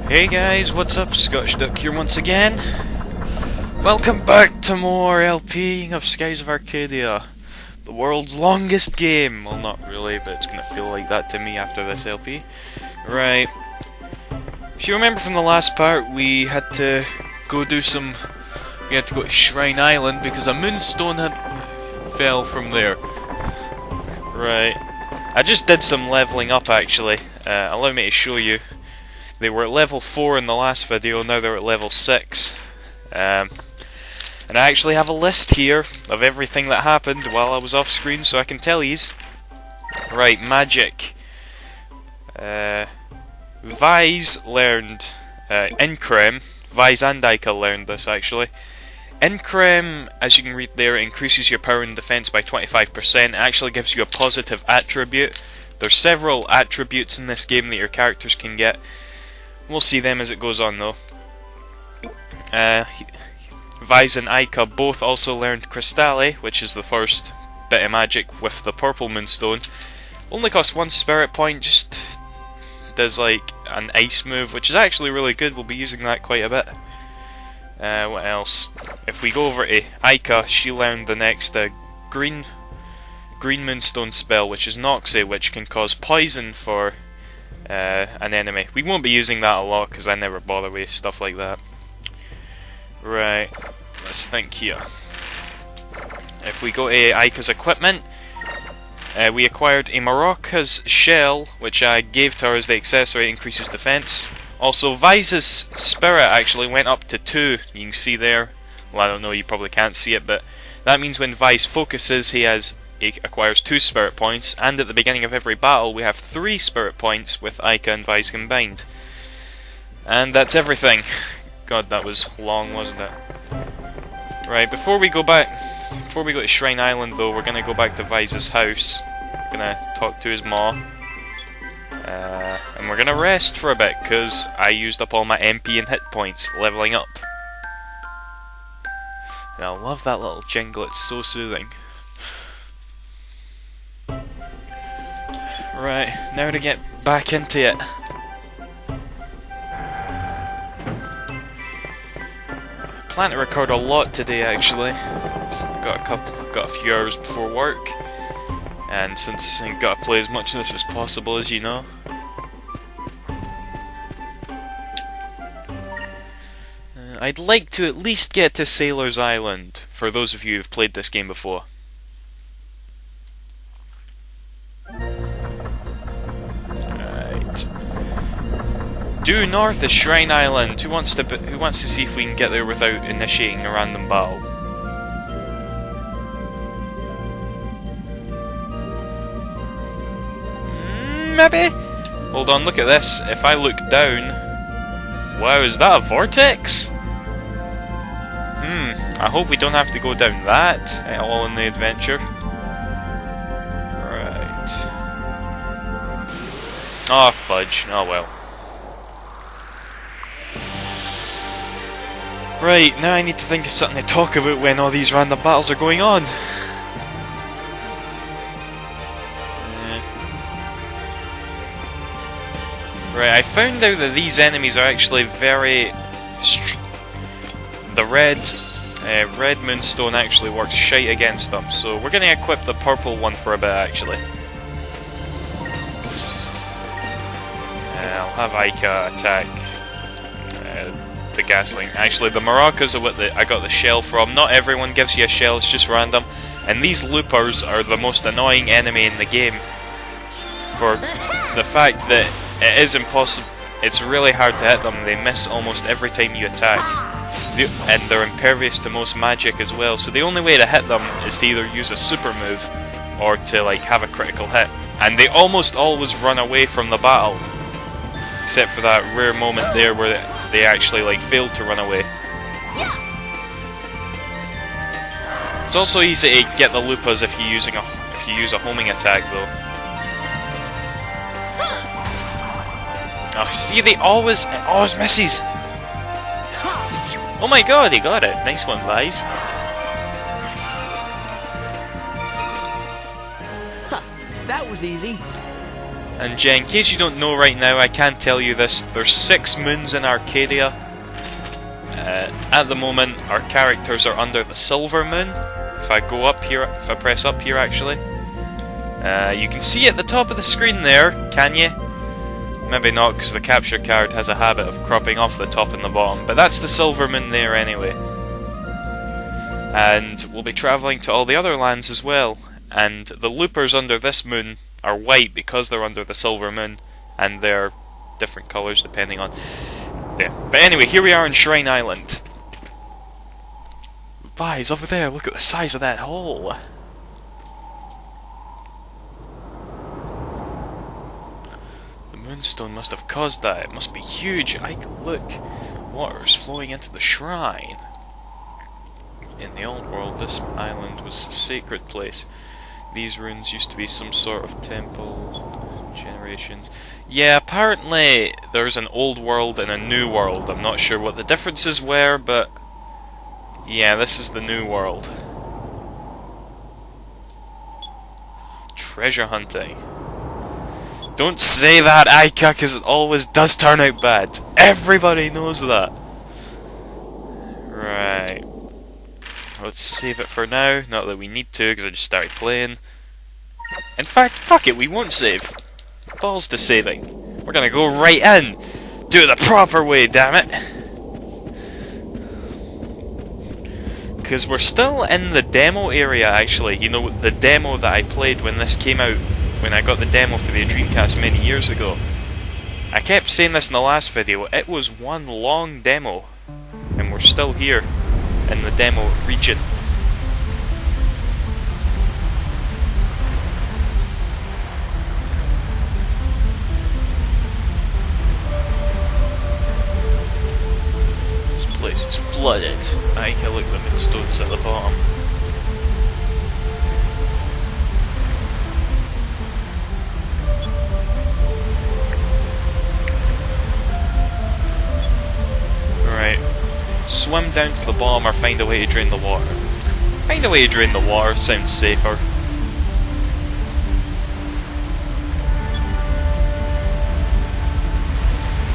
Hey guys, what's up? Scottish Duck here once again. Welcome back to more LP of Skies of Arcadia. The world's longest game. Well, not really, but it's gonna feel like that to me after this LP. Right. If you remember from the last part, we had to go to Shrine Island because a moonstone had fell from there. Right. I just did some leveling up actually. Allow me to show you. They were at level 4 in the last video, now they're at level 6. And I actually have a list here of everything that happened while I was off screen, so I can tell yous. Right, magic. Vise learned Increm. Vise and Ica learned this actually. Increm, as you can read there, increases your power and defense by 25%. It actually gives you a positive attribute. There's several attributes in this game that your characters can get. We'll see them as it goes on though. Vise and Ica both also learned Crystalli, which is the first bit of magic with the purple moonstone. Only costs 1 spirit point, just does like an ice move, which is actually really good. We'll be using that quite a bit. What else? If we go over to Ica, she learned the next green moonstone spell, which is Noxie, which can cause poison for an enemy. We won't be using that a lot because I never bother with stuff like that. Right, let's think here. If we go to Ica's equipment, we acquired a Maraca's shell, which I gave to her as the accessory. Increases defense. Also, Vise's spirit actually went up to 2. You can see there. Well, I don't know, you probably can't see it, but that means when Vise focuses, he acquires 2 spirit points, and at the beginning of every battle we have 3 spirit points with Ica and Vise combined. And that's everything. God, that was long, wasn't it? Right, before we go to Shrine Island though, we're gonna go back to Vise's house. We're gonna talk to his ma. And we're gonna rest for a bit, because I used up all my MP and hit points leveling up. And I love that little jingle, it's so soothing. Right, now to get back into it. I plan to record a lot today actually. So I've got a few hours before work. And since I've got to play as much of this as possible, as you know. I'd like to at least get to Sailor's Island, for those of you who've played this game before. Right. Due north is Shrine Island. Who wants to see if we can get there without initiating a random battle? Maybe? Hold on, look at this. If I look down... Wow, is that a vortex? I hope we don't have to go down that at all in the adventure. Right. Oh, fudge. Oh well. Right, now I need to think of something to talk about when all these random battles are going on. Right, I found out that these enemies are actually very... The red moonstone actually works shite against them, so we're going to equip the purple one for a bit actually. I'll have Ica attack the gasling. Actually, the maracas are what I got the shell from. Not everyone gives you a shell, it's just random. And these loopers are the most annoying enemy in the game, for the fact that it is impossible. It's really hard to hit them. They miss almost every time you attack, and they're impervious to most magic as well. So the only way to hit them is to either use a super move or to like have a critical hit. And they almost always run away from the battle, except for that rare moment there where they actually like failed to run away. It's also easy to get the loopers if you use a homing attack though. Oh, see, it always misses. Oh my god, he got it. Nice one, Vise. That was easy. And in case you don't know right now, I can tell you this, there's 6 moons in Arcadia. At the moment, our characters are under the silver moon. If I go up here, if I press up here actually, you can see at the top of the screen there, can you? Maybe not, because the capture card has a habit of cropping off the top and the bottom, but that's the silver moon there anyway. And we'll be travelling to all the other lands as well, and the loopers under this moon are white because they're under the silver moon, and they're different colours depending on there. But anyway, here we are on Shrine Island. Guys, over there, look at the size of that hole. The moonstone must have caused that. It must be huge. Look, water's flowing into the shrine. In the old world, this island was a sacred place. These ruins used to be some sort of temple. Generations. Yeah, apparently there's an old world and a new world. I'm not sure what the differences were, but yeah, this is the new world. Treasure hunting. Don't say that, Aika, because it always does turn out bad. Everybody knows that. Right. Let's save it for now. Not that we need to, because I just started playing. In fact, fuck it, we won't save. Balls to saving. We're gonna go right in. Do it the proper way, damn it. Because we're still in the demo area, actually. You know, the demo that I played when this came out, when I got the demo for the Dreamcast many years ago. I kept saying this in the last video, it was one long demo. And we're still here in the demo region. This place is flooded. I can look at the moonstones at the bottom. Right. Swim down to the bottom or find a way to drain the water. Find a way to drain the water, sounds safer.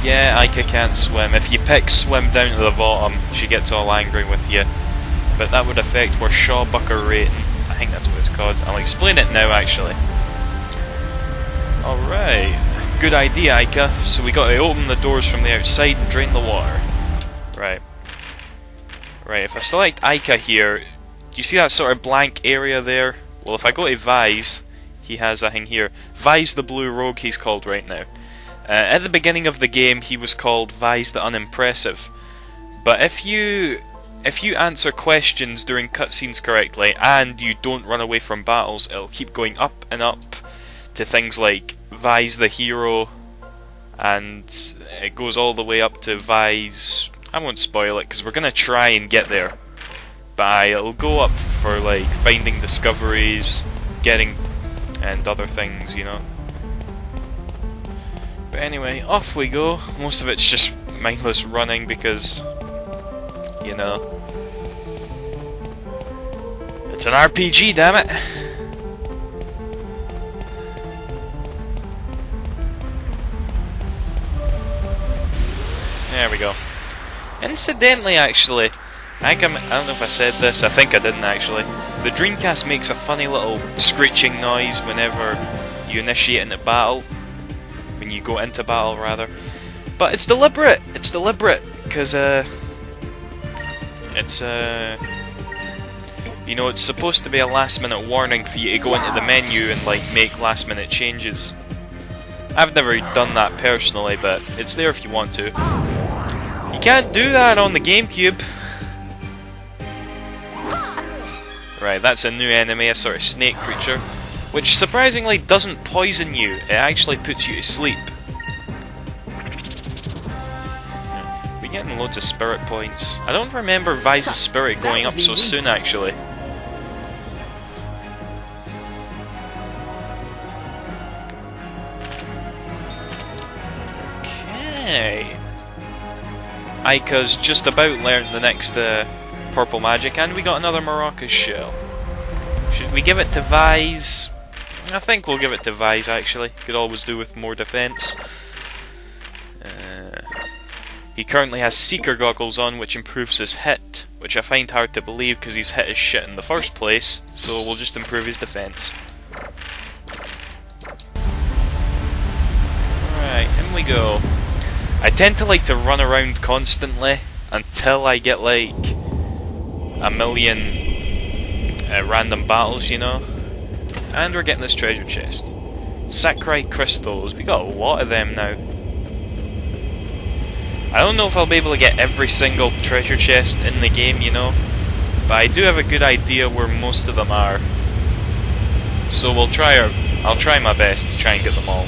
Yeah, Aika can't swim. If you pick swim down to the bottom, she gets all angry with you. But that would affect her Shawbucker rating. I think that's what it's called. I'll explain it now, actually. Alright. Good idea, Aika. So we got to open the doors from the outside and drain the water. Right. Right, if I select Aika here, do you see that sort of blank area there? Well, if I go to Vise, he has a thing here. Vise the Blue Rogue, he's called right now. At the beginning of the game, he was called Vise the Unimpressive. But if you answer questions during cutscenes correctly, and you don't run away from battles, it'll keep going up and up to things like Vise the Hero, and it goes all the way up to Vise... I won't spoil it, because we're going to try and get there. But it'll go up for, like, finding discoveries, getting... and other things, you know. But anyway, off we go. Most of it's just mindless running, because... you know... it's an RPG, damn it! There we go. Incidentally, actually, I don't know if I said this, I think I didn't actually. The Dreamcast makes a funny little screeching noise whenever you initiate into battle. When you go into battle, rather. But it's deliberate! It's deliberate! Because, it's, you know, it's supposed to be a last minute warning for you to go into the menu and, like, make last minute changes. I've never done that personally, but it's there if you want to. You can't do that on the GameCube. Right, that's a new enemy, a sort of snake creature, which surprisingly doesn't poison you, it actually puts you to sleep. We're getting loads of spirit points. I don't remember Vise's spirit going up so soon, actually. Okay. Aika's just about learned the next purple magic, and we got another Maracas shell. Should we give it to Vise? I think we'll give it to Vise, actually. Could always do with more defense. He currently has Seeker Goggles on, which improves his hit, which I find hard to believe because he's hit his shit in the first place, so we'll just improve his defense. Alright, in we go. I tend to like to run around constantly until I get like a million random battles, you know? And we're getting this treasure chest. Saccharide crystals, we got a lot of them now. I don't know if I'll be able to get every single treasure chest in the game, you know, but I do have a good idea where most of them are. So I'll try my best to try and get them all.